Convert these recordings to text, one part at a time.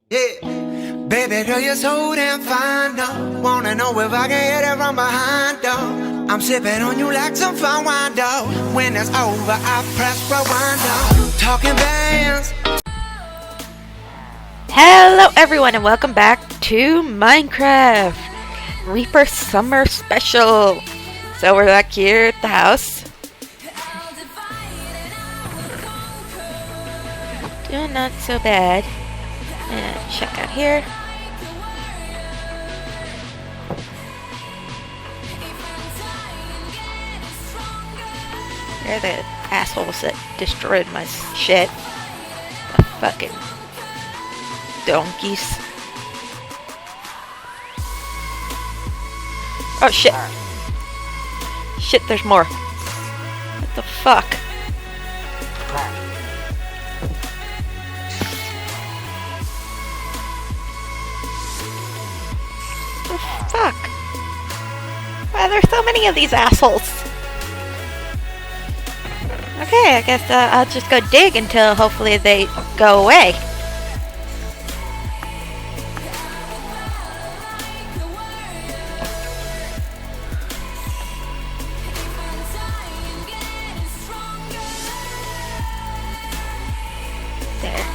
Yeah, baby girl, you're so damn fine, though. Wanna know if I can hit it from behind, though. I'm sipping on you like some fine wine, though. When it's over, I press rewind, though. Talking bands. Hello everyone and welcome back to Minecraft Reaper Summer Special. So we're back here at the house. Doing not so bad. And check out here. They're the assholes that destroyed my shit. The fucking donkeys. Oh shit. Shit, there's more. What the fuck? The fuck? Why are there so many of these assholes? Okay, I guess I'll just go dig until hopefully they go away. There.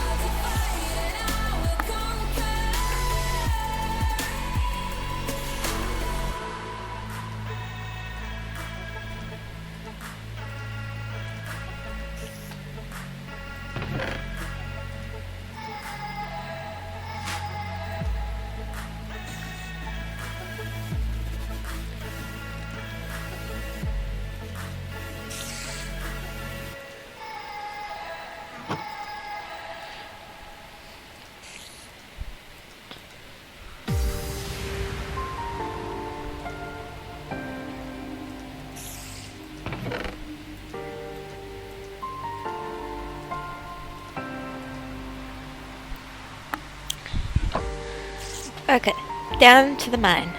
Okay, down to the mine.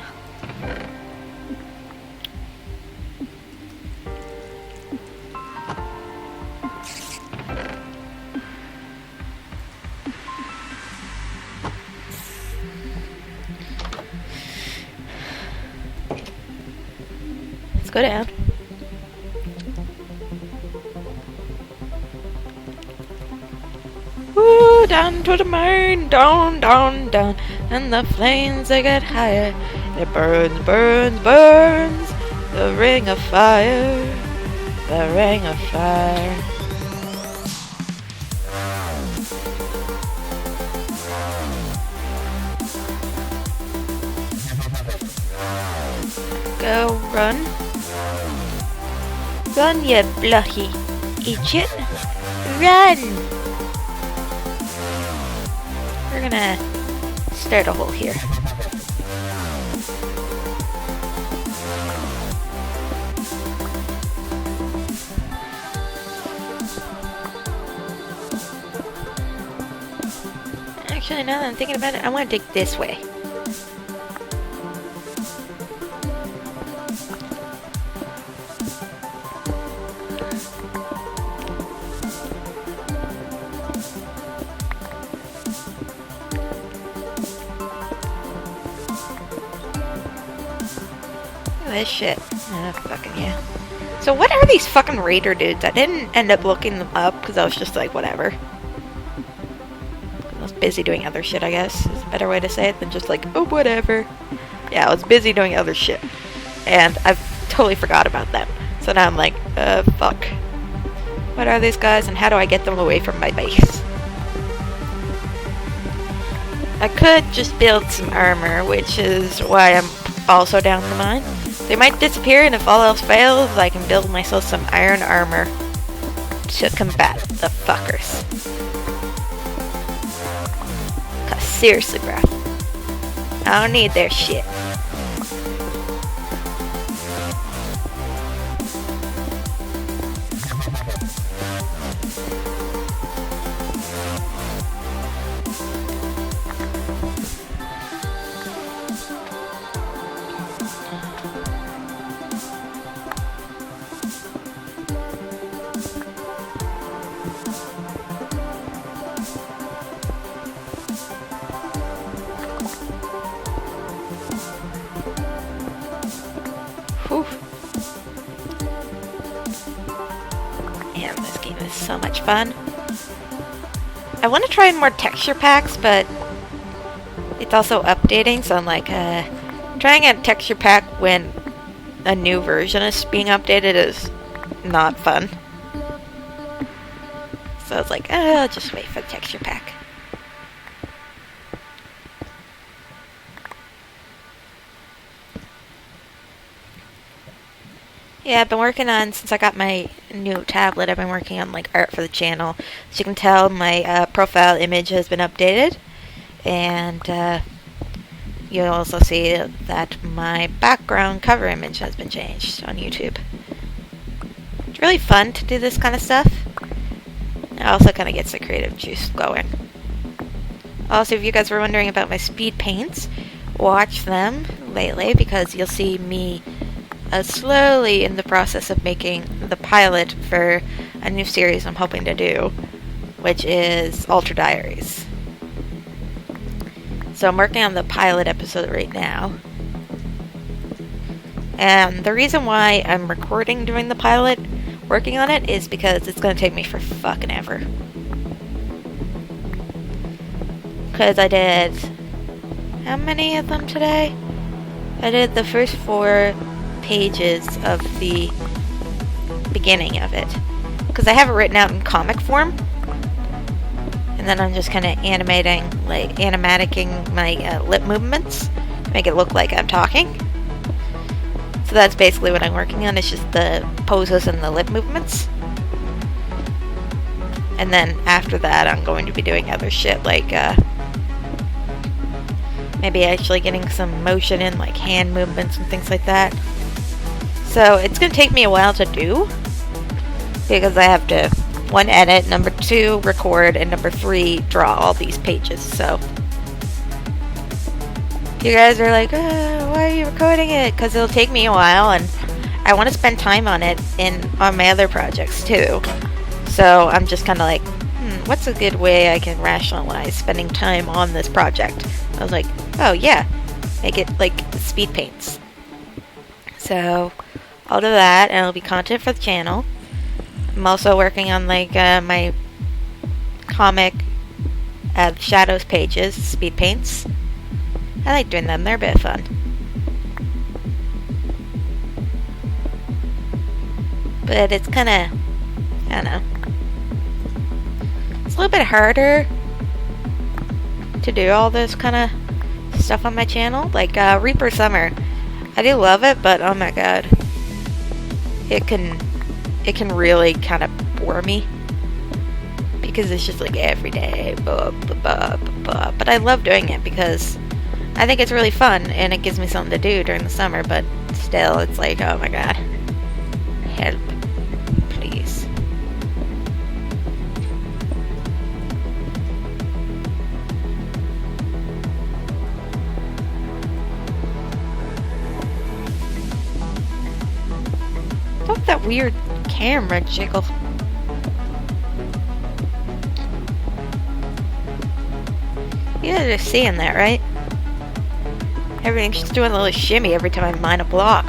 Let's go down. Woo, down to the mine, down, down, down. And the flames, they get higher. It burns, burns, burns. The ring of fire. The ring of fire. Go run. Run, you bloody idiot. Run! We're gonna start a hole here. Actually, now that I'm thinking about it, I want to dig this way. This shit. Oh, fucking yeah. So what are these fucking raider dudes? I didn't end up looking them up because I was just like, whatever. I was busy doing other shit, I guess. Is a better way to say it than just like, oh, whatever. Yeah, I was busy doing other shit. And I've totally forgot about them. So now I'm like, fuck. What are these guys and how do I get them away from my base? I could just build some armor, which is why I'm also down the mine. They might disappear, and if all else fails, I can build myself some iron armor to combat the fuckers. Cause seriously, bro, I don't need their shit. so much fun. I want to try more texture packs, but it's also updating, so I'm like, trying a texture pack when a new version is being updated is not fun. So I was like, I'll just wait for the texture pack. Yeah, I've been working on, since I got my new tablet, I've been working on like art for the channel. As you can tell, my profile image has been updated, and you'll also see that my background cover image has been changed on YouTube. It's really fun to do this kind of stuff. It also kind of gets the creative juice going. Also, if you guys were wondering about my speed paints, watch them lately, because you'll see me slowly in the process of making the pilot for a new series I'm hoping to do, which is Ultra Diaries. So I'm working on the pilot episode right now. And the reason why I'm recording during the pilot, working on it, is because it's going to take me for fucking ever. Because I did... how many of them today? I did the first 4 pages of the beginning of it, because I have it written out in comic form, and then I'm just kind of animaticking my lip movements to make it look like I'm talking. So that's basically what I'm working on. It's just the poses and the lip movements, and then after that I'm going to be doing other shit, like maybe actually getting some motion in, like hand movements and things like that. So it's going to take me a while to do, because I have to, 1, edit, number 2, record, and number 3, draw all these pages. So you guys are like, why are you recording it? Because it'll take me a while, and I want to spend time on it on my other projects too. So I'm just kind of like, what's a good way I can rationalize spending time on this project? I was like, oh yeah, make it like speed paints. So I'll do that, and it'll be content for the channel. I'm also working on like my comic shadows pages, speed paints. I like doing them, they're a bit of fun. But it's kind of, I don't know, it's a little bit harder to do all this kind of stuff on my channel. Like Reaper Summer, I do love it, but oh my god, it can really kind of bore me, because it's just like every day, but I love doing it because I think it's really fun and it gives me something to do during the summer. But still, it's like, oh my god, help, please. Stop that weird camera jiggle. You guys are seeing that, right? Everything's just doing a little shimmy every time I mine a block.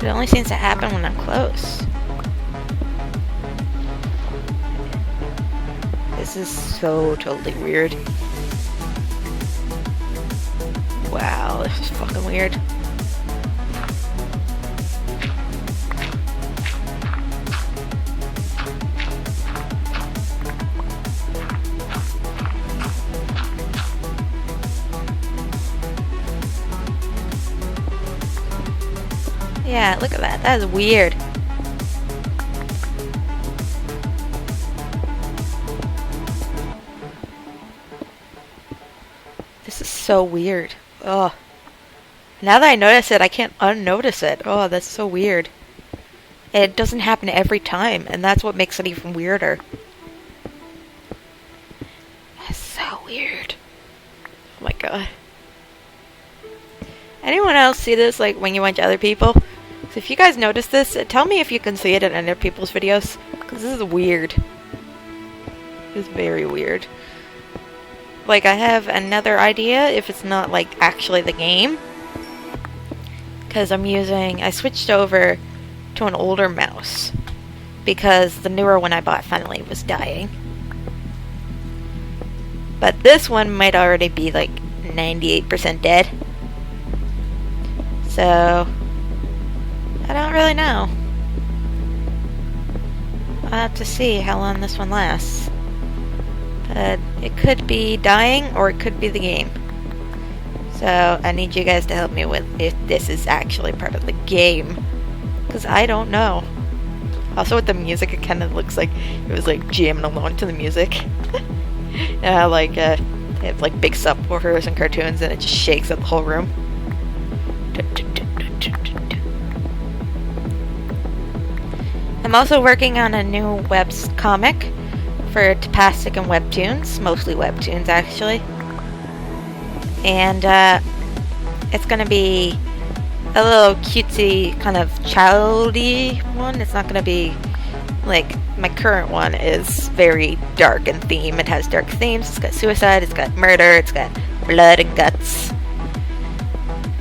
It only seems to happen when I'm close. This is so totally weird. Wow, this is fucking weird. Yeah, look at that. That is weird. This is so weird. Ugh. Now that I notice it, I can't unnotice it. Oh, that's so weird. It doesn't happen every time, and that's what makes it even weirder. That's so weird. Oh my god. Anyone else see this, like, when you watch other people? So if you guys notice this, tell me if you can see it in other people's videos, because this is weird. It's very weird. Like, I have another idea, if it's not, like, actually the game. because I switched over to an older mouse because the newer one I bought finally was dying. But this one might already be like 98% dead. So, I don't really know. I'll have to see how long this one lasts. But it could be dying or it could be the game. So, I need you guys to help me with if this is actually part of the game. Because I don't know. Also with the music, it kind of looks like it was like jamming along to the music. They have like big subwoofers and cartoons and it just shakes up the whole room. I'm also working on a new comic for Tapastic and Webtoons, mostly Webtoons actually. And it's gonna be a little cutesy, kind of childy one. It's not gonna be like my current one is very dark in theme. It has dark themes. It's got suicide, it's got murder, it's got blood and guts,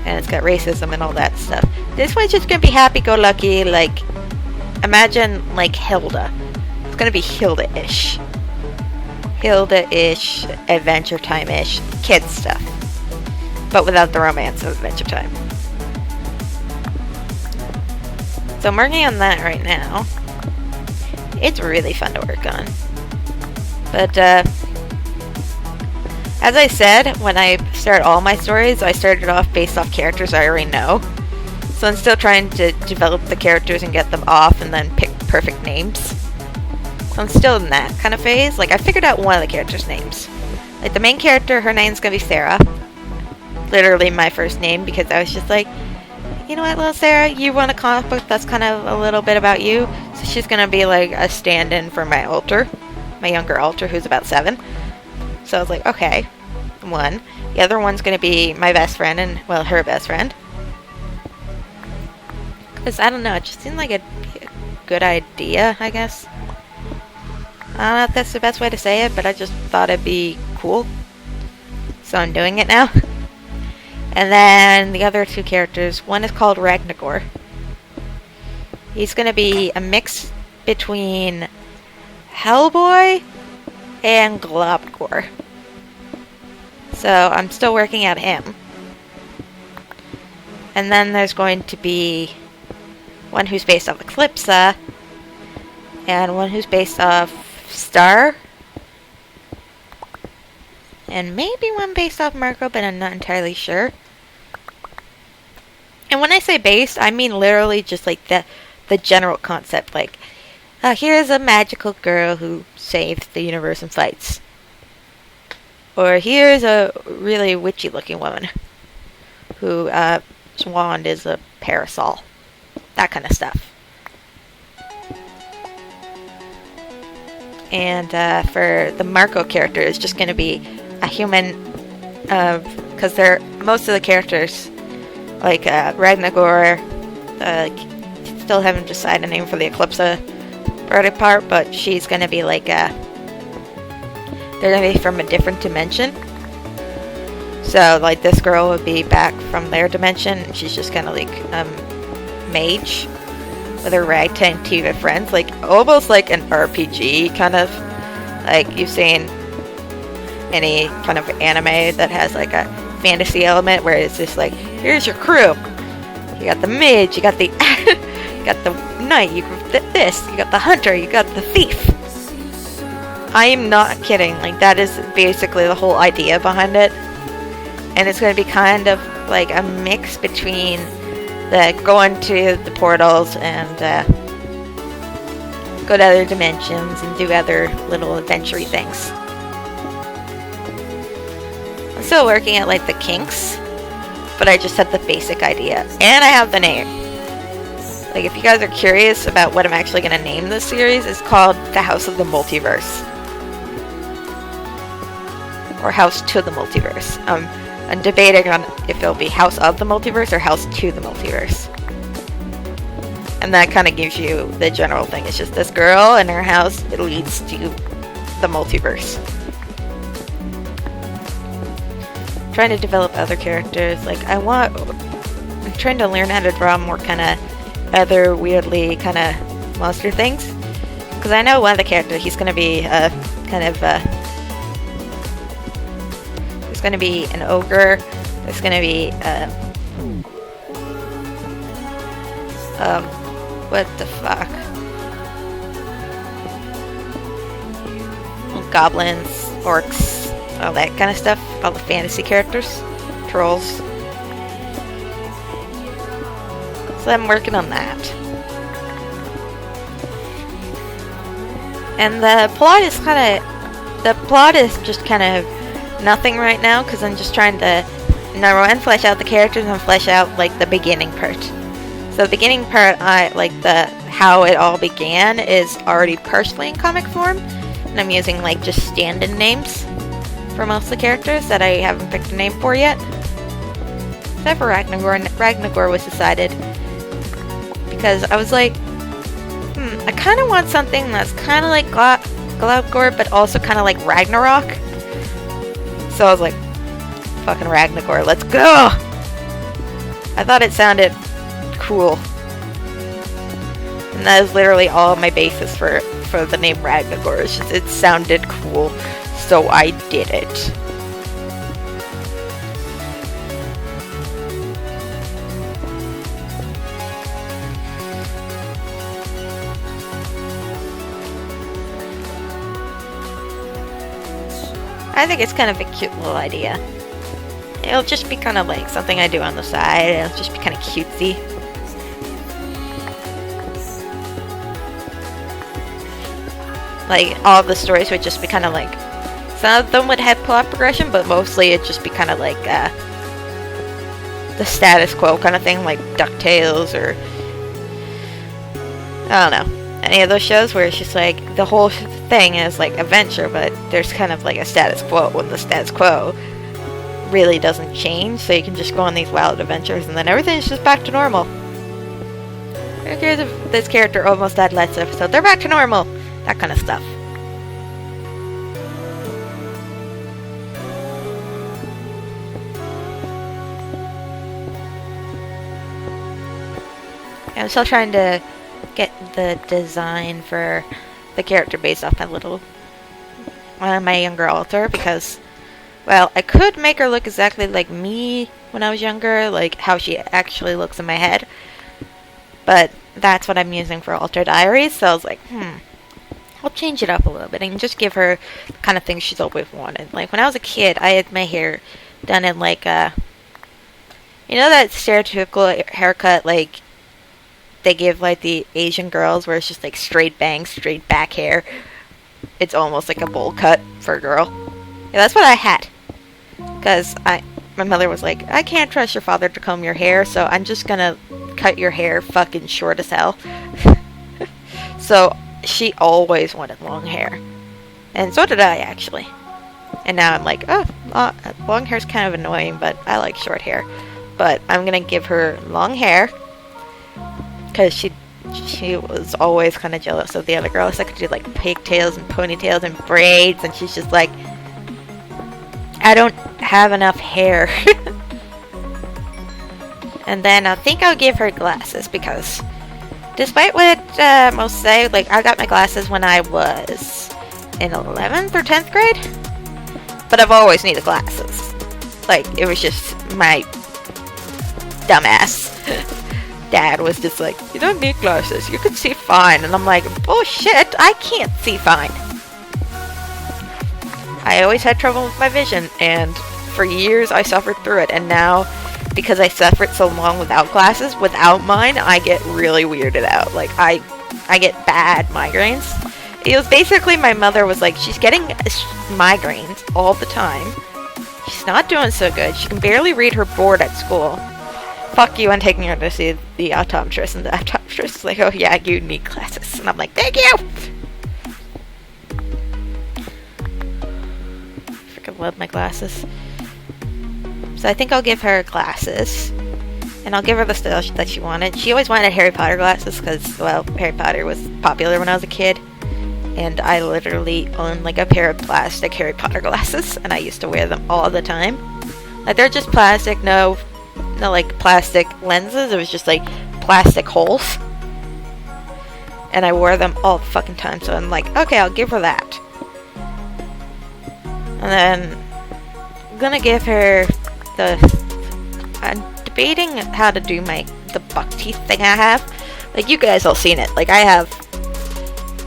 and it's got racism and all that stuff. This one's just gonna be happy-go-lucky, like imagine like Hilda. It's gonna be Hilda-ish, Adventure Time-ish, kids stuff, but without the romance of Adventure Time. So I'm working on that right now. It's really fun to work on. But, as I said, when I start all my stories, I started off based off characters I already know. So I'm still trying to develop the characters and get them off and then pick perfect names. So I'm still in that kind of phase. Like, I figured out one of the characters' names. Like, the main character, her name's gonna be Sarah. Literally my first name, because I was just like, you know what, little Sarah, you want a comic book that's kind of a little bit about you? So she's gonna be like a stand-in for my Alter, my younger Alter, who's about 7. So I was like, okay, one. The other one's gonna be my best friend, and, well, her best friend. Because, I don't know, it just seemed like a good idea, I guess. I don't know if that's the best way to say it, but I just thought it'd be cool. So I'm doing it now. And then the other two characters, one is called Ragnagor. He's going to be a mix between Hellboy and Globgor. So I'm still working at him. And then there's going to be one who's based off Eclipsa, and one who's based off Star, and maybe one based off Marco, but I'm not entirely sure. And when I say based, I mean literally just like the general concept. Like, here's a magical girl who saves the universe and fights. Or here's a really witchy looking woman who, wand is a parasol. That kind of stuff. And for the Marco character, it's just going to be a human, because most of the characters, like Ragnagor, still haven't decided a name for the Eclipsa part, but she's going to be like they're going to be from a different dimension. So, like, this girl would be back from their dimension, and she's just kind of like mage with her ragtag team of friends, like almost like an RPG kind of, like you've seen any kind of anime that has like a fantasy element where it's just like, here's your crew, you got the mage, you got the you got the knight, you got this, you got the hunter, you got the thief. I am not kidding, like that is basically the whole idea behind it. And it's going to be kind of like a mix between the going to the portals and go to other dimensions and do other little adventure-y things. I'm still working at like the kinks, but I just have the basic idea. And I have the name. Like, if you guys are curious about what I'm actually going to name this series, it's called The House of the Multiverse. Or House to the Multiverse. I'm debating on if it'll be House of the Multiverse or House to the Multiverse. And that kind of gives you the general thing. It's just this girl and her house, it leads to the multiverse. Trying to develop other characters. Like, I want... trying to learn how to draw more kind of other weirdly kind of monster things. Because I know one of the characters, he's going to be he's going to be an ogre. There's going to be what the fuck? Goblins, orcs, all that kind of stuff. All the fantasy characters, trolls. So I'm working on that. And the plot is just kind of nothing right now because I'm just trying to narrow and flesh out the characters and flesh out like the beginning part. So the beginning part, how it all began is already partially in comic form, and I'm using like just stand-in names for most of the characters that I haven't picked a name for yet. Except for Ragnagor, and Ragnagor was decided because I was like, I kind of want something that's kind of like Glaudgor, but also kind of like Ragnarok. So I was like, fucking Ragnagor, let's go! I thought it sounded cool. And that is literally all my basis for the name Ragnagor. It's just, it sounded cool, so I did it. I think it's kind of a cute little idea. It'll just be kind of like something I do on the side. It'll just be kind of cutesy. Like, all of the stories would just be kind of like... Some of them would have plot progression, but mostly it'd just be kind of like the status quo kind of thing, like DuckTales or... I don't know. Any of those shows where it's just like, the whole thing is like adventure, but there's kind of like a status quo, when the status quo really doesn't change, so you can just go on these wild adventures and then everything's just back to normal. Who cares if this character almost died last episode? They're back to normal! That kind of stuff. I'm still trying to get the design for the character based off my younger alter, because, well, I could make her look exactly like me when I was younger, like how she actually looks in my head, but that's what I'm using for Alter Diaries, so I was like, I'll change it up a little bit and just give her the kind of things she's always wanted. Like, when I was a kid, I had my hair done in like you know that stereotypical haircut, like, they give like the Asian girls where it's just like straight bangs, straight back hair. It's almost like a bowl cut for a girl. Yeah, that's what I had. Because my mother was like, I can't trust your father to comb your hair, so I'm just gonna cut your hair fucking short as hell. So she always wanted long hair. And so did I, actually. And now I'm like, oh, long hair's kind of annoying, but I like short hair. But I'm gonna give her long hair, because she was always kind of jealous of the other girls that could do like pigtails and ponytails and braids, and she's just like, I don't have enough hair. And then I think I'll give her glasses, because despite what most say, like, I got my glasses when I was in 11th or 10th grade, but I've always needed glasses. Like, it was just my dumbass dad was just like, you don't need glasses, you can see fine. And I'm like, bullshit, I can't see fine. I always had trouble with my vision, and for years I suffered through it, and now, because I suffered so long without glasses, without mine, I get really weirded out. Like, I get bad migraines. It was basically, my mother was like, she's getting migraines all the time. She's not doing so good. She can barely read her board at school. Fuck you, I'm taking her to see the optometrist, and the optometrist is like, oh yeah, you need glasses. And I'm like, thank you! Freaking love my glasses. So I think I'll give her glasses, and I'll give her the style that she wanted. She always wanted Harry Potter glasses, because, well, Harry Potter was popular when I was a kid, and I literally own like a pair of plastic Harry Potter glasses, and I used to wear them all the time. Like, they're just plastic, no no like plastic lenses. It was just like plastic holes. And I wore them all the fucking time. So I'm like, okay, I'll give her that. And then I'm gonna give her I'm debating how to do the buck teeth thing I have. Like, you guys all seen it. Like, I have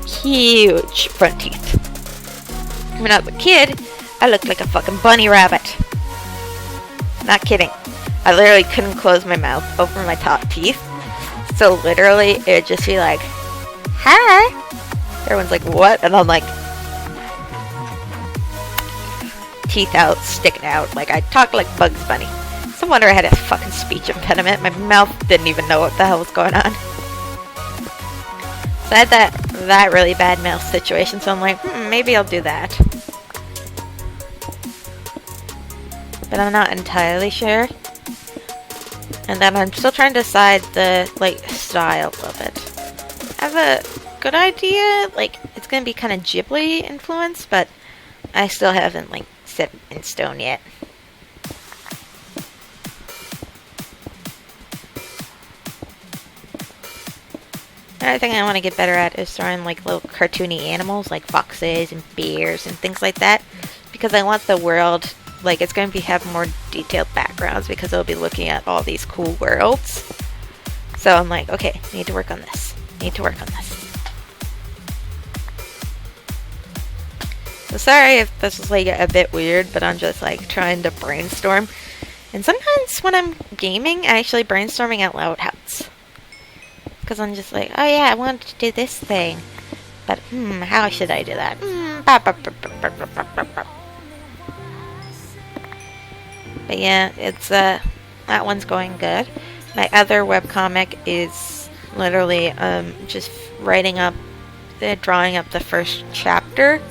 huge front teeth. When I was a kid, I looked like a fucking bunny rabbit. Not kidding. I literally couldn't close my mouth over my top teeth. So literally, it would just be like, hi. Everyone's like, what? And I'm like, teeth out, sticking out. Like, I talk like Bugs Bunny. It's no wonder I had a fucking speech impediment. My mouth didn't even know what the hell was going on. So I had that really bad mouth situation, so I'm like, maybe I'll do that. But I'm not entirely sure. And then I'm still trying to decide the, like, style of it. I have a good idea. Like, it's gonna be kind of Ghibli influenced, but I still haven't, like, set in stone yet. Another thing I want to get better at is drawing like little cartoony animals like foxes and bears and things like that, because I want the world, like, it's going to have more detailed backgrounds because I'll be looking at all these cool worlds. So I'm like, okay, need to work on this. So sorry if this is like a bit weird, but I'm just like trying to brainstorm. And sometimes when I'm gaming, I actually brainstorming out loud helps. Because I'm just like, oh yeah, I want to do this thing. But, how should I do that? But yeah, it's, that one's going good. My other webcomic is literally, just drawing up the first chapter.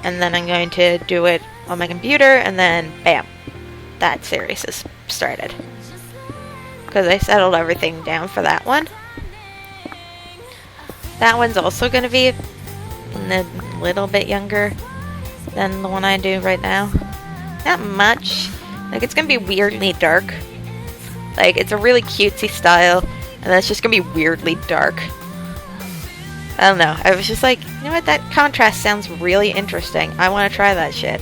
And then I'm going to do it on my computer, and then, bam, that series is started. Because I settled everything down for that one. That one's also going to be a little bit younger than the one I do right now. Not much. Like, it's going to be weirdly dark. Like, it's a really cutesy style, and then it's just going to be weirdly dark. I don't know. I was just like, you know what? That contrast sounds really interesting. I want to try that shit.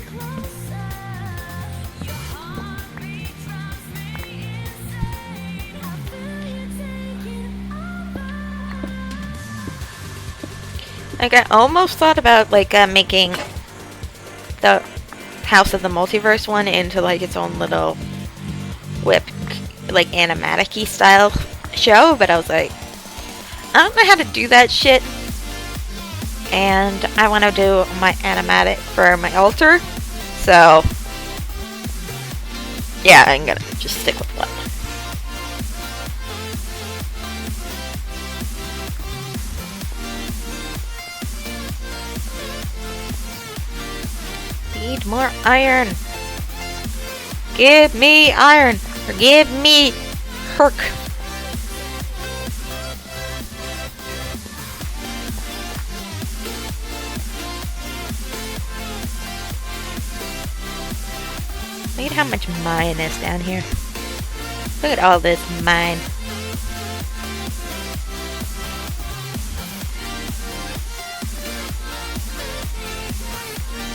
Like, I almost thought about, like, making the House of the Multiverse one into, like, its own little like, animatic-y style show, but I was like, I don't know how to do that shit, and I want to do my animatic for my altar, so, yeah, I'm gonna just stick with one. Need more iron. Give me iron, or give me herc. Look at how much mine is down here. Look at all this mine.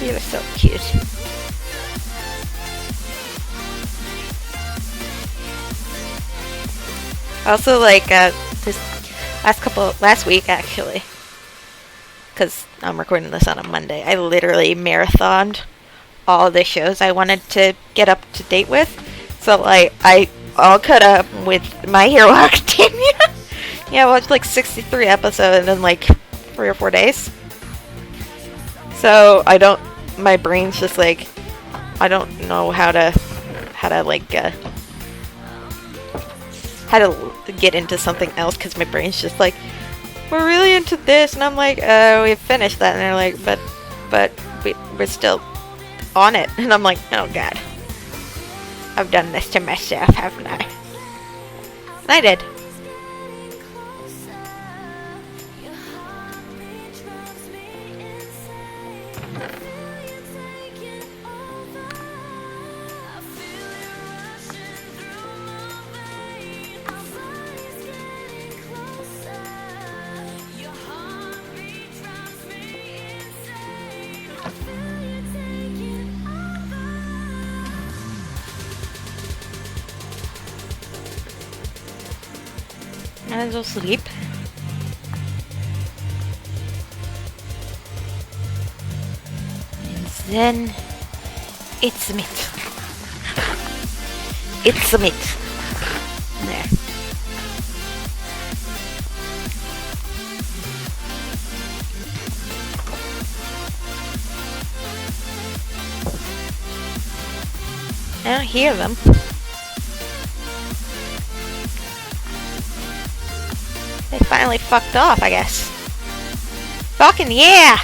You're so cute. Also, like, last week actually, because I'm recording this on a Monday, I literally marathoned all the shows I wanted to get up to date with. So, like, I all caught up with My Hero Academia. Yeah, I watched like 63 episodes in like 3 or 4 days. So my brain's just like, I don't know how to get into something else, because my brain's just like, we're really into this, and I'm like, oh, we've finished that, and they're like, but we're still on it, and I'm like, oh god, I've done this to myself, haven't I? And I did. Wanna go sleep? And then it's meat. It's a meat. There. I don't hear them. They finally fucked off, I guess. Fucking yeah!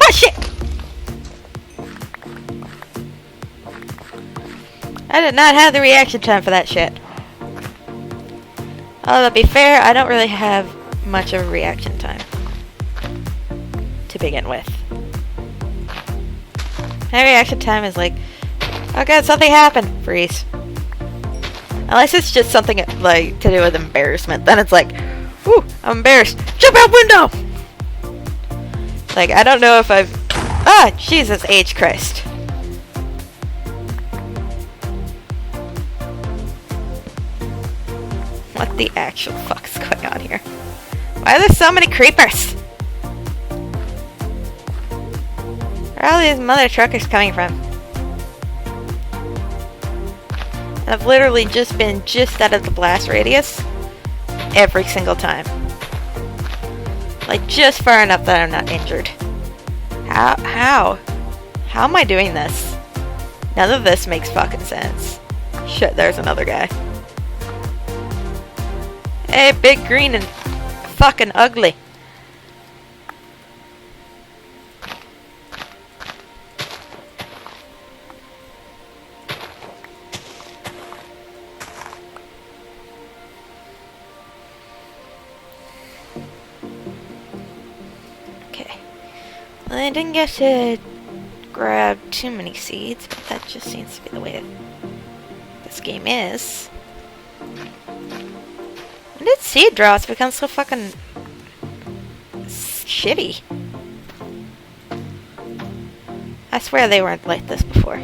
Oh shit! I did not have the reaction time for that shit. Although to be fair, I don't really have much of a reaction time to begin with. My reaction time is like, oh god, something happened, freeze. Unless it's just something like to do with embarrassment, then it's like, ooh, I'm embarrassed. Jump out window! Like, I don't know if I've... Ah, Jesus H. Christ. What the actual fuck is going on here? Why are there so many creepers? Where are all these mother truckers coming from? And I've literally just been just out of the blast radius every single time. Like, just far enough that I'm not injured. How? How am I doing this? None of this makes fucking sense. Shit, there's another guy. Hey, big green and fucking ugly. Well, I didn't get to grab too many seeds, but that just seems to be the way this game is. When did seed drops become so fucking shitty? I swear they weren't like this before.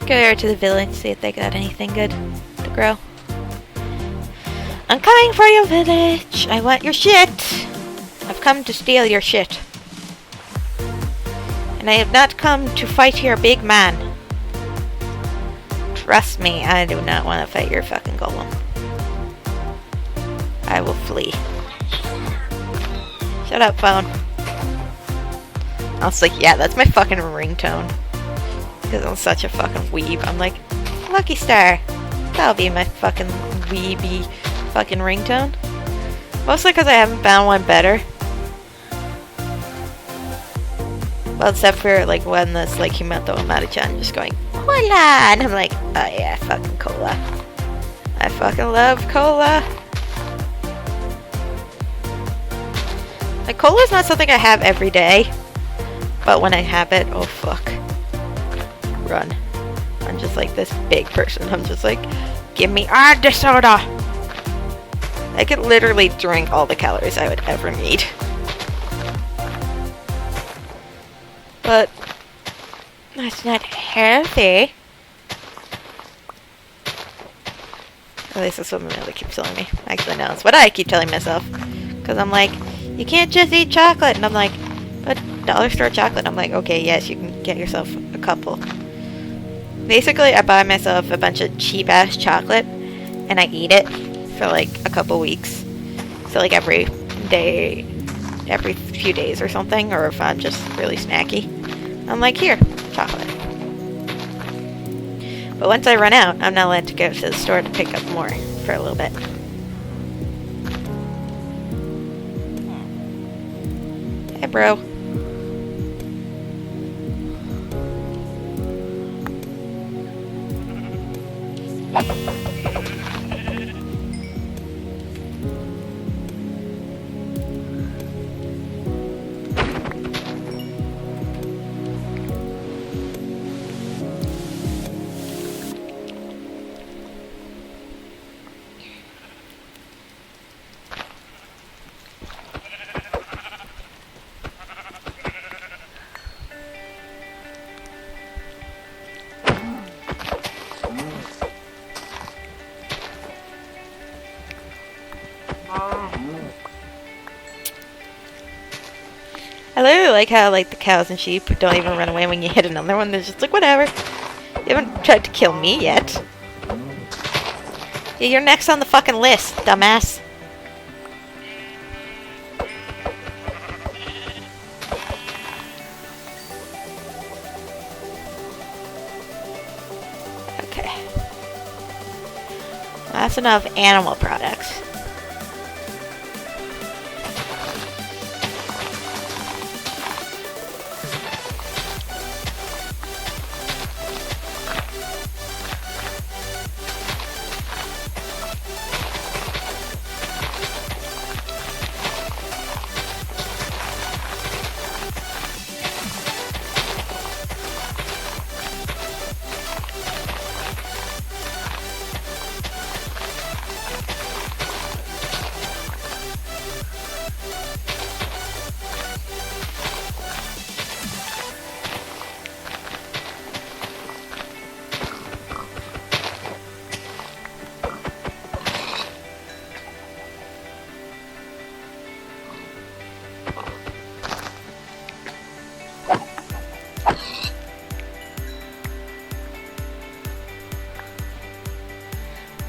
Go over to the village, see if they got anything good to grow. I'm coming for your village. I want your shit. I've come to steal your shit. And I have not come to fight your big man. Trust me, I do not want to fight your fucking golem. I will flee. Shut up, phone. I was like, yeah, that's my fucking ringtone. Because I'm such a fucking weeb. I'm like, Lucky Star. That'll be my fucking weeby fucking ringtone. Mostly because I haven't found one better. Well, except for like when this like Himato Amari-chan just going cola, and I'm like, oh yeah, fucking cola. I fucking love cola. Like cola is not something I have every day, but when I have it, oh fuck, run. I'm just like this big person. I'm just like, give me the soda. I could literally drink all the calories I would ever need. But that's not healthy. At least that's what Manila keeps telling me. Actually, no, it's what I keep telling myself. Because I'm like, you can't just eat chocolate. And I'm like, but dollar store chocolate. I'm like, okay, yes, you can get yourself a couple. Basically, I buy myself a bunch of cheap-ass chocolate. And I eat it for like a couple weeks. So like every day, every few days or something. Or if I'm just really snacky. I'm like, here, chocolate. But once I run out, I'm not allowed to go to the store to pick up more for a little bit. Hey, bro. I literally like how like the cows and sheep don't even run away when you hit another one. They're just like, whatever. You haven't tried to kill me yet. Yeah, you're next on the fucking list, dumbass. Okay. That's enough animal products.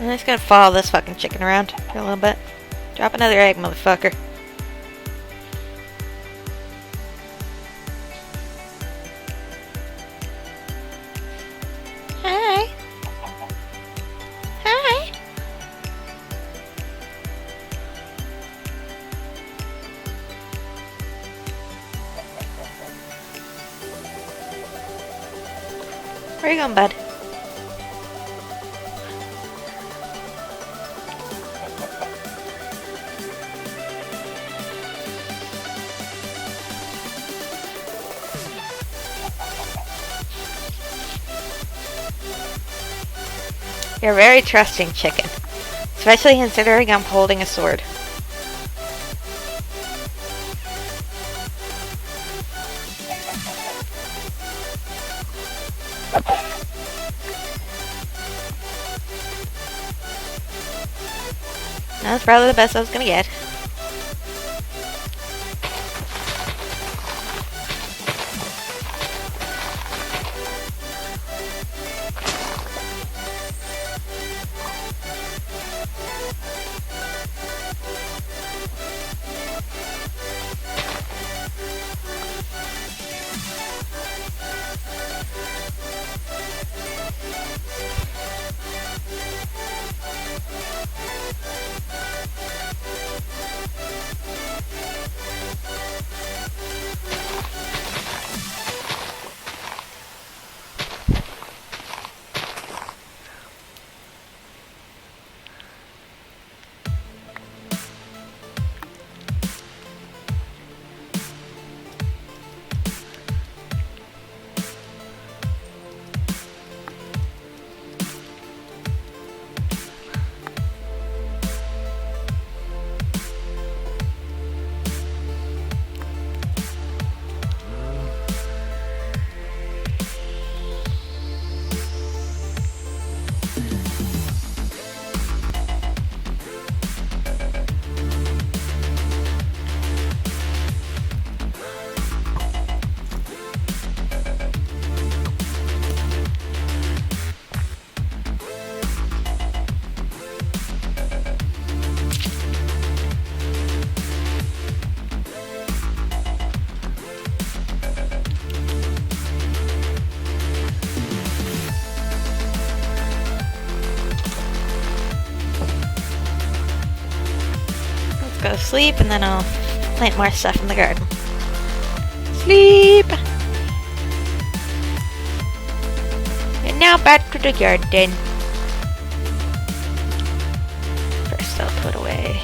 I'm just gonna follow this fucking chicken around for a little bit. Drop another egg, motherfucker. Hi. Hi. Where you going, bud? You're a very trusting chicken, especially considering I'm holding a sword. That's probably the best I was gonna get. go to sleep, and then I'll plant more stuff in the garden. Sleep! And now back to the garden. First I'll put away.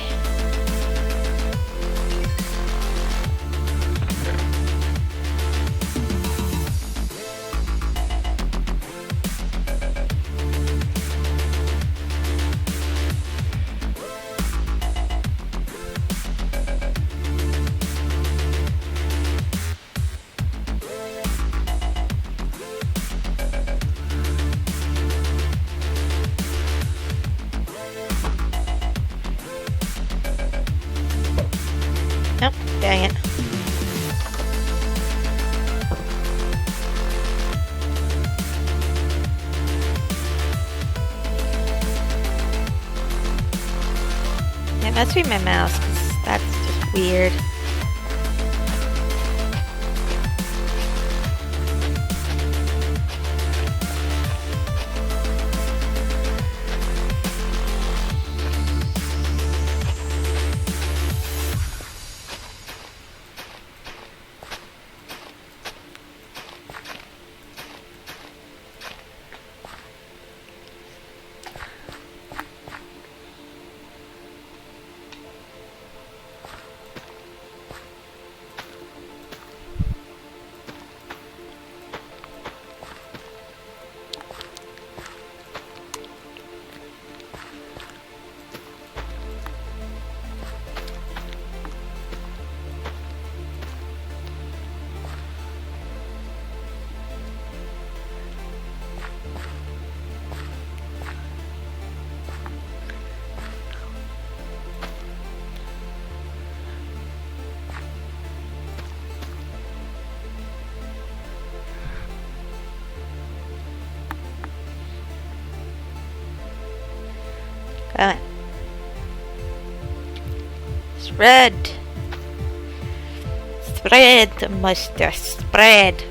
Nope, dang it. Yeah, must be my mouse, 'cause that's just weird. Come on. Spread. Spread, Master, spread.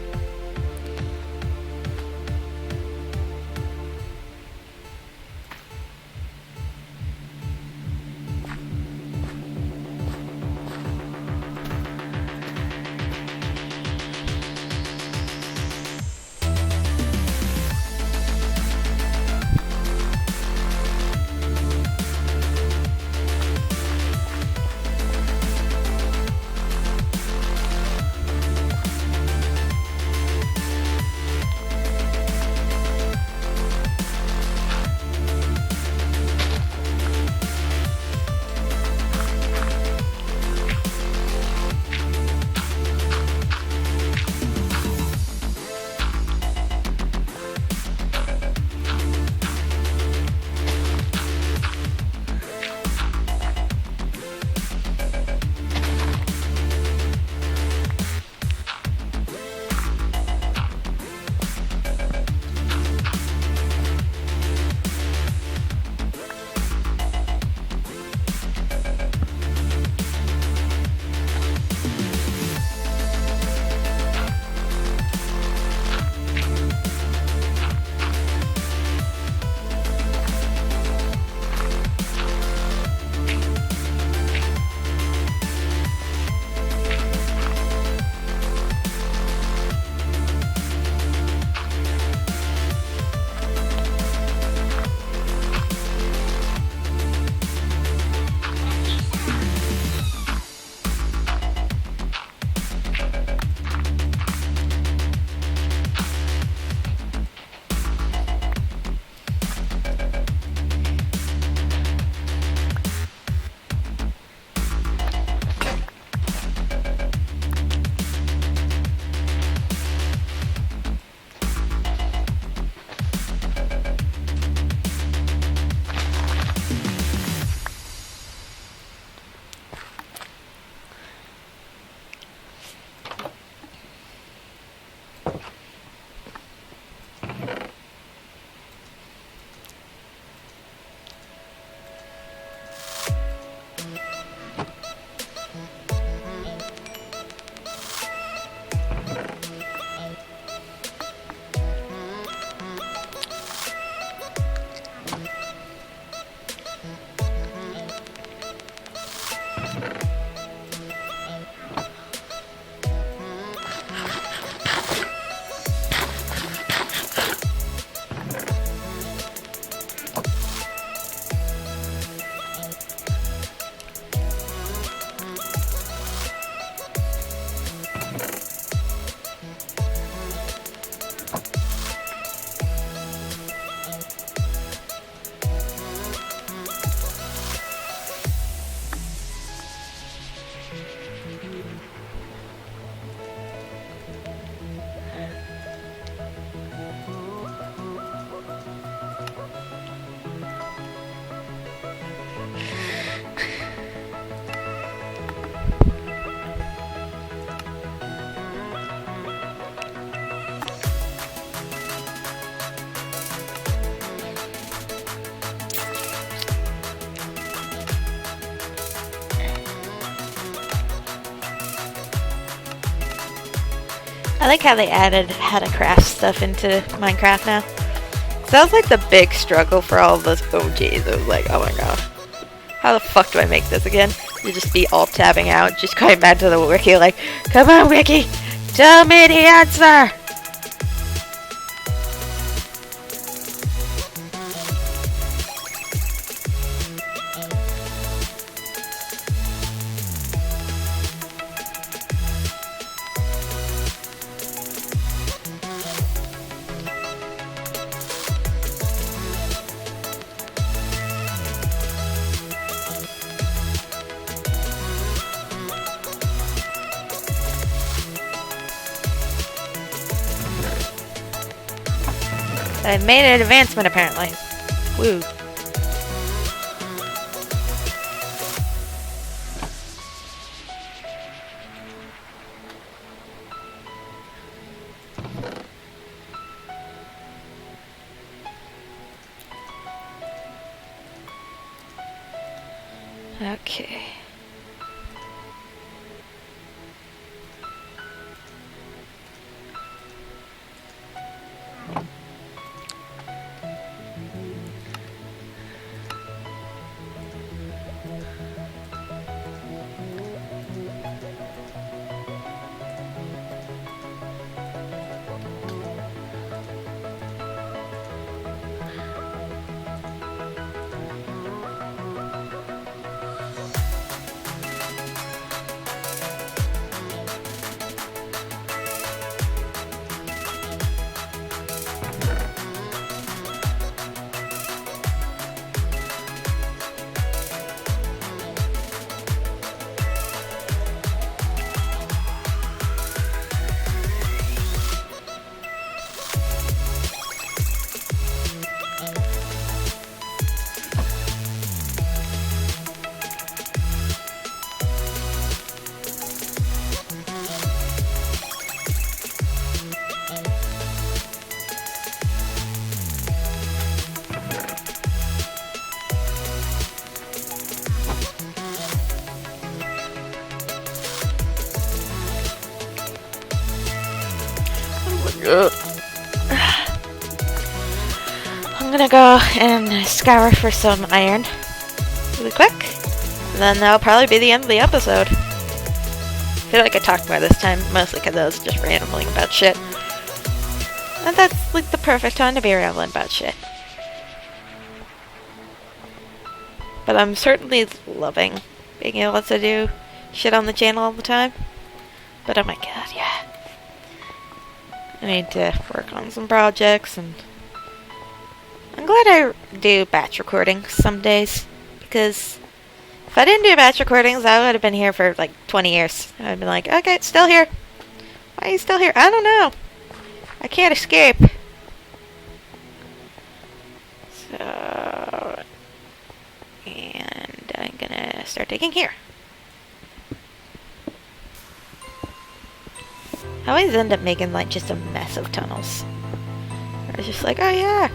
I like how they added how to craft stuff into Minecraft now. Sounds like the big struggle for all of those OGs. It was like, oh my god. How the fuck do I make this again? You just be alt-tabbing out, just going back to the wiki like, come on wiki, tell me the answer! I made an advancement apparently. Woo. Okay. I'm gonna go and scour for some iron really quick, and then that'll probably be the end of the episode. I feel like I talked more this time, mostly because I was just rambling about shit. And that's like the perfect time to be rambling about shit. But I'm certainly loving being able to do shit on the channel all the time. But oh my god, yeah. I need to work on some projects, and I'm glad I do batch recordings some days, because if I didn't do batch recordings, I would have been here for like 20 years. I would have been like, okay, it's still here. Why are you still here? I don't know. I can't escape. So, and I'm gonna start digging here. I always end up making like just a mess of tunnels. I was just like, oh yeah.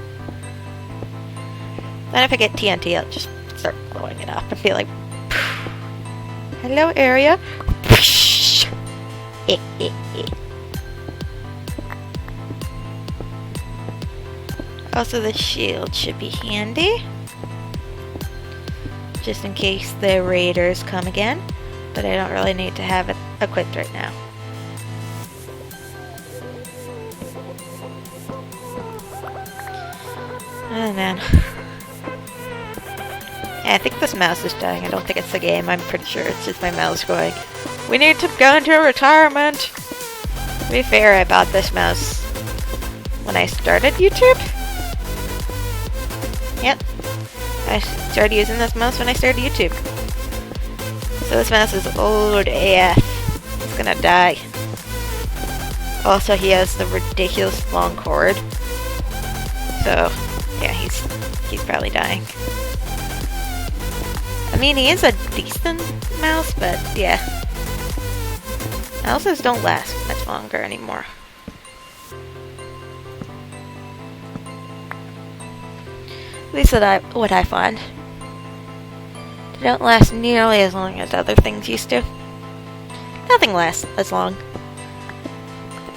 Then if I get TNT, I'll just start blowing it up and be like, hello area. Also, the shield should be handy, just in case the raiders come again, but I don't really need to have it equipped right now. Oh man. Yeah, I think this mouse is dying. I don't think it's the game. I'm pretty sure it's just my mouse going, we need to go into retirement. To be fair, I bought this mouse when I started YouTube. Yep. I started using this mouse when I started YouTube. So this mouse is old AF. It's gonna die. Also, he has the ridiculous long cord. So, yeah, he's probably dying. I mean, he is a decent mouse, but yeah. Mouses don't last much longer anymore. At least what I find. They don't last nearly as long as other things used to. Nothing lasts as long.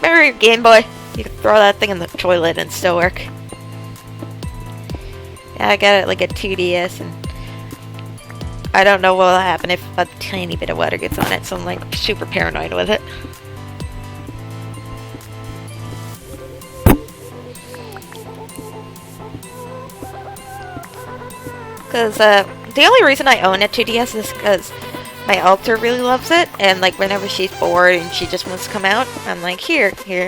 Remember your Game Boy? You could throw that thing in the toilet and still work. Yeah, I got it like a 2DS, and I don't know what will happen if a tiny bit of water gets on it, so I'm like super paranoid with it. Because the only reason I own a 2DS is because my alter really loves it, and like whenever she's bored and she just wants to come out, I'm like, here's something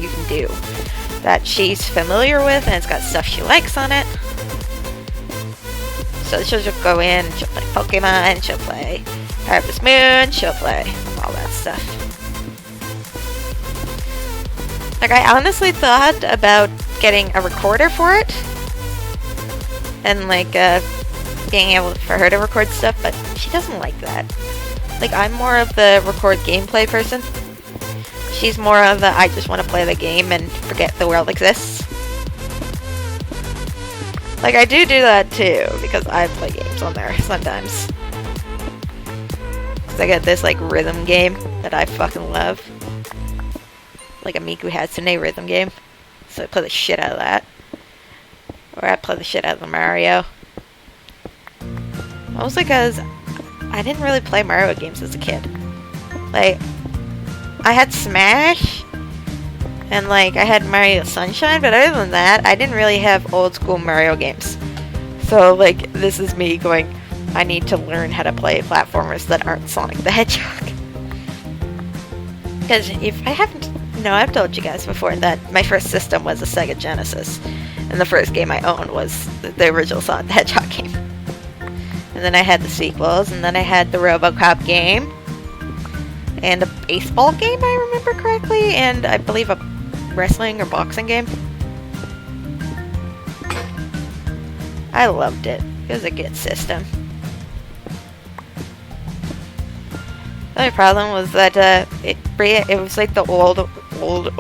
you can do that she's familiar with, and it's got stuff she likes on it. So she'll just go in, she'll play Pokemon, she'll play Harvest Moon, she'll play all that stuff. Like, I honestly thought about getting a recorder for it, and like being able for her to record stuff, but she doesn't like that. Like, I'm more of the record gameplay person. She's more of the I just want to play the game and forget the world exists. Like, I do that too, because I play games on there sometimes. Because I got this like rhythm game that I fucking love. Like a Miku Hatsune rhythm game. So I play the shit out of that. Or I play the shit out of the Mario. Mostly because I didn't really play Mario games as a kid. Like, I had Smash, and like I had Mario Sunshine, but other than that, I didn't really have old school Mario games. So like, this is me going, I need to learn how to play platformers that aren't Sonic the Hedgehog. Because if I haven't, no, I've told you guys before that my first system was a Sega Genesis, and the first game I owned was the original Sonic the Hedgehog game. And then I had the sequels, and then I had the RoboCop game, and a baseball game, I remember correctly, and I believe a wrestling or boxing game. I loved it. It was a good system. The only problem was that it was like the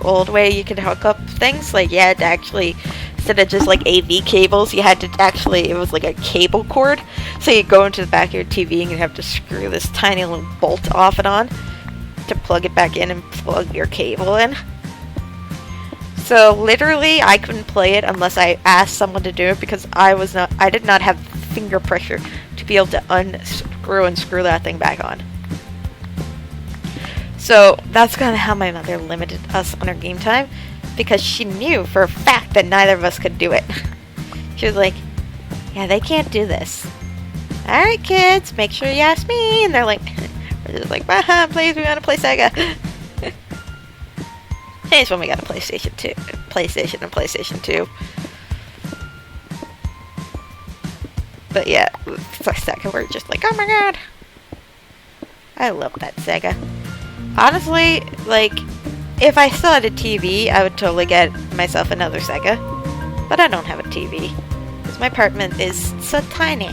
old way you could hook up things. Like, you had to actually, instead of just like AV cables, you had to actually, it was like a cable cord. So you go into the back of your TV and you have to screw this tiny little bolt off and on to plug it back in and plug your cable in. So literally I couldn't play it unless I asked someone to do it, because I did not have finger pressure to be able to unscrew and screw that thing back on. So that's kind of how my mother limited us on our game time, because she knew for a fact that neither of us could do it. She was like, yeah, they can't do this. Alright kids, make sure you ask me. And they're like, we're just like, please, we want to play Sega. Changed when we got a PlayStation 2. PlayStation and PlayStation 2. But yeah, for a second we're just like, oh my god. I love that Sega. Honestly, like, if I still had a TV, I would totally get myself another Sega. But I don't have a TV, because my apartment is so tiny.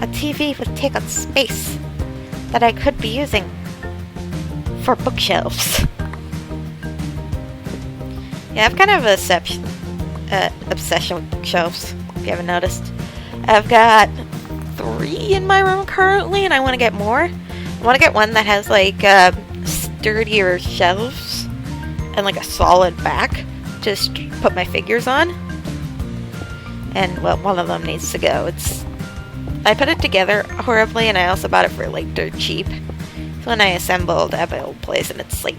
A TV would take up space that I could be using for bookshelves. Yeah, I've kind of an obsession with bookshelves, if you haven't noticed. I've got 3 in my room currently, and I want to get more. I want to get one that has like sturdier shelves and like a solid back to put my figures on. And well, one of them needs to go. I put it together horribly, and I also bought it for like dirt cheap. So when I assembled at my old place, and it's like,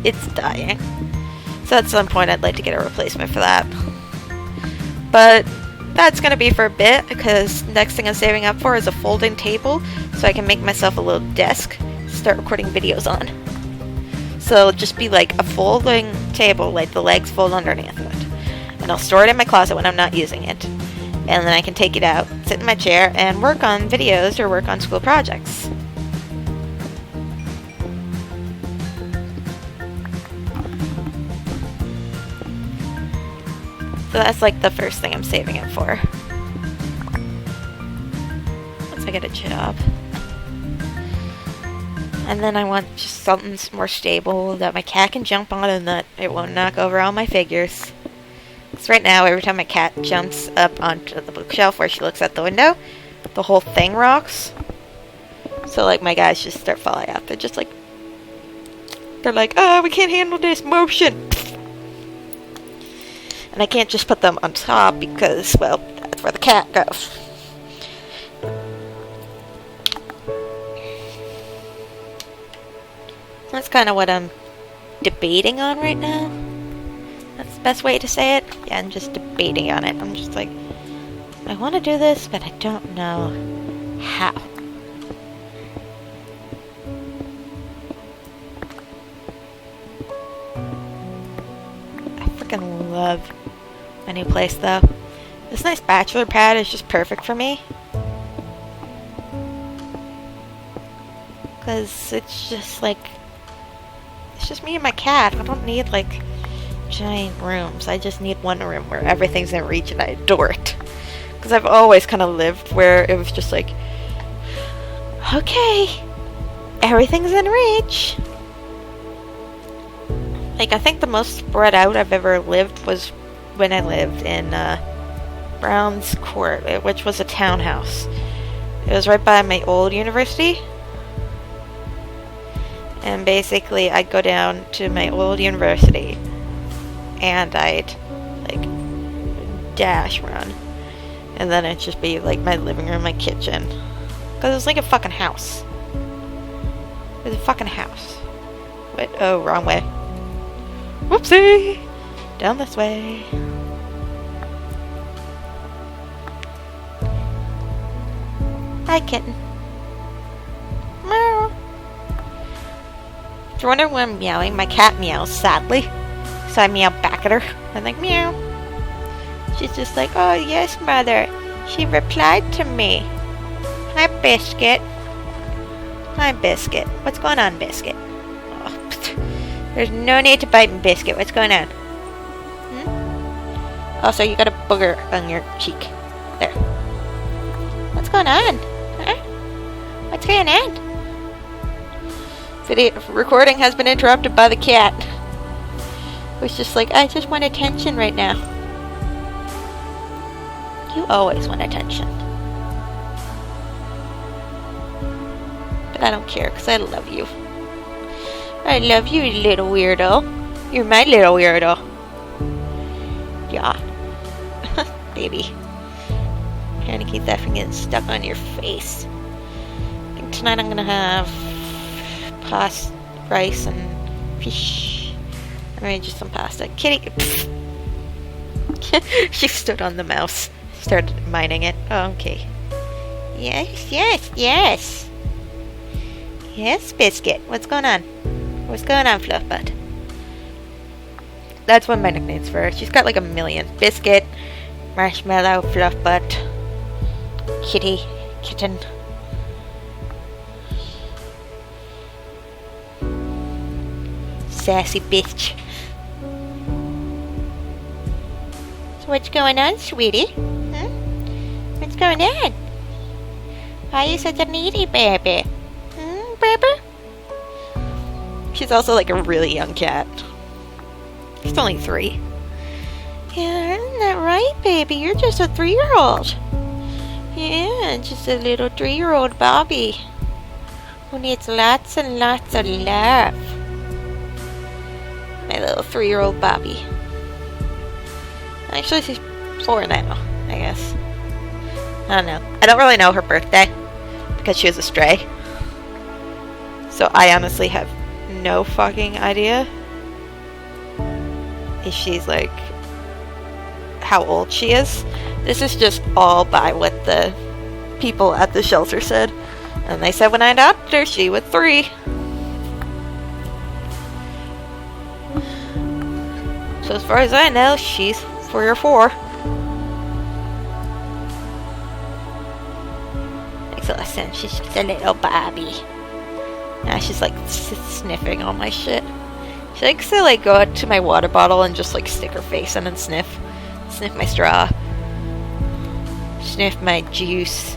it's dying. So at some point I'd like to get a replacement for that. But that's going to be for a bit, because next thing I'm saving up for is a folding table, so I can make myself a little desk to start recording videos on. So it'll just be like a folding table, like the legs fold underneath it. And I'll store it in my closet when I'm not using it. And then I can take it out, sit in my chair, and work on videos or work on school projects. So that's like the first thing I'm saving it for. Once I get a job. And then I want just something more stable that my cat can jump on and that it won't knock over all my figures. Because right now, every time my cat jumps up onto the bookshelf where she looks out the window, the whole thing rocks. So like my guys just start falling out. They're just like, They're like, oh, we can't handle this motion. And I can't just put them on top because, well, that's where the cat goes. That's kind of what I'm debating on right now. That's the best way to say it. Yeah, I'm just debating on it. I'm just like, I want to do this, but I don't know how. I freaking love my new place, though. This nice bachelor pad is just perfect for me. Because it's just like, it's just me and my cat. I don't need like giant rooms. I just need one room where everything's in reach, and I adore it. Because I've always kind of lived where it was just like, okay, everything's in reach. Like, I think the most spread out I've ever lived was when I lived in Brown's Court, which was a townhouse. It was right by my old university. And basically, I'd go down to my old university, and I'd, like, dash run. And then it'd just be, like, my living room, my kitchen. Because it was like a fucking house. It was a fucking house. Wait, oh, wrong way. Whoopsie! Down this way. Hi, kitten. Meow. If you're wondering why I'm meowing, my cat meows, sadly. So I meow back at her. I'm like, meow. She's just like, oh, yes, mother. She replied to me. Hi, Biscuit. Hi, Biscuit. What's going on, Biscuit? Oh, there's no need to bite me, Biscuit. What's going on? Also, you got a booger on your cheek. There. What's going on? Huh? What's going on? Video recording has been interrupted by the cat. It was just like, I just want attention right now. You always want attention. But I don't care, because I love you. I love you, little weirdo. You're my little weirdo. Yeah. Baby. Trying to keep that from getting stuck on your face. I think tonight I'm going to have pasta, rice, and fish. I mean, just some pasta. Kitty. She stood on the mouse. Started mining it. Oh, okay. Yes, yes, yes. Yes, Biscuit. What's going on? What's going on, Fluffbutt? That's one of my nicknames for her. She's got like a million. Biscuit, Marshmallow, Fluffbutt, Kitty, Kitten. Sassy bitch. So what's going on, sweetie? What's going on? Why are you such a needy baby? Baby? She's also like a really young cat. She's only 3. Yeah, isn't that right, baby? You're just a 3-year-old. Yeah, just a little 3-year-old Bobby who needs lots and lots of love. My little 3-year-old Bobby. Actually, she's 4 now, I guess. I don't know. I don't really know her birthday because she was a stray. So I honestly have no fucking idea if she's like how old she is. This is just all by what the people at the shelter said. And they said when I adopted her, she was 3. So as far as I know, she's 3 or 4. So listen, she's just a little Bobby. Now she's like sniffing all my shit. She likes to like go out to my water bottle and just like stick her face in and sniff. Sniff my straw. Sniff my juice.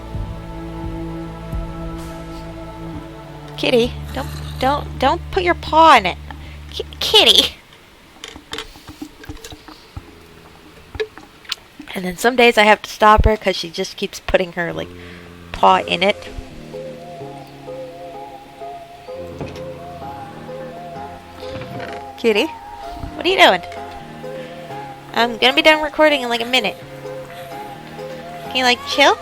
Kitty, don't put your paw in it. Kitty. And then some days I have to stop her because she just keeps putting her like paw in it. Cutie, what are you doing? I'm gonna be done recording in like a minute. Can you like chill?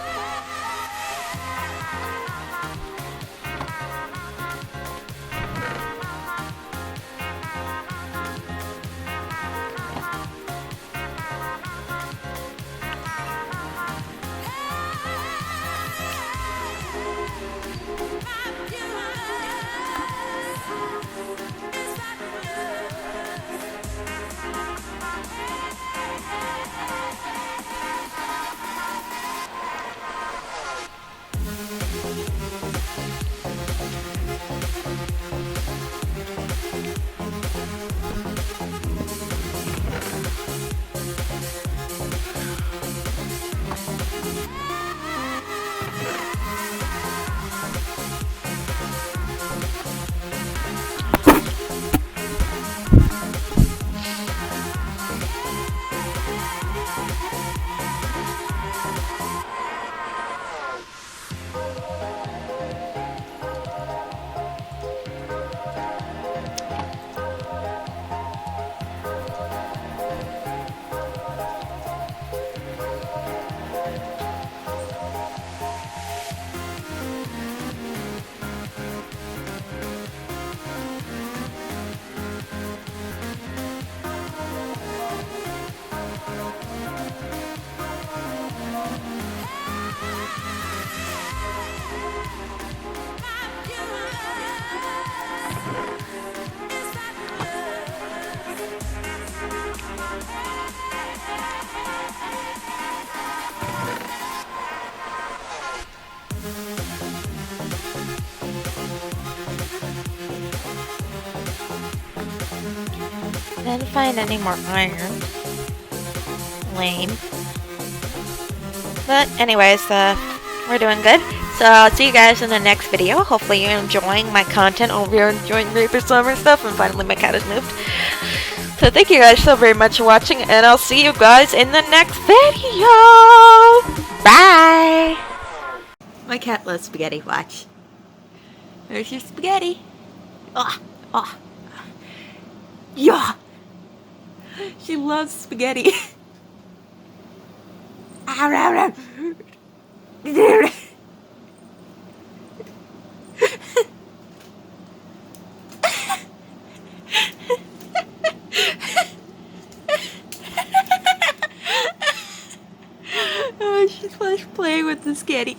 Didn't find any more iron. Lame. But anyways, we're doing good. So I'll see you guys in the next video. Hopefully you're enjoying my content. Hope you're enjoying Reaper Summer stuff. And finally my cat has moved. So thank you guys so very much for watching. And I'll see you guys in the next video. Bye. My cat loves spaghetti. Watch. There's your spaghetti. Oh, oh. Yeah. She loves spaghetti. Oh, she's playing with the spaghetti.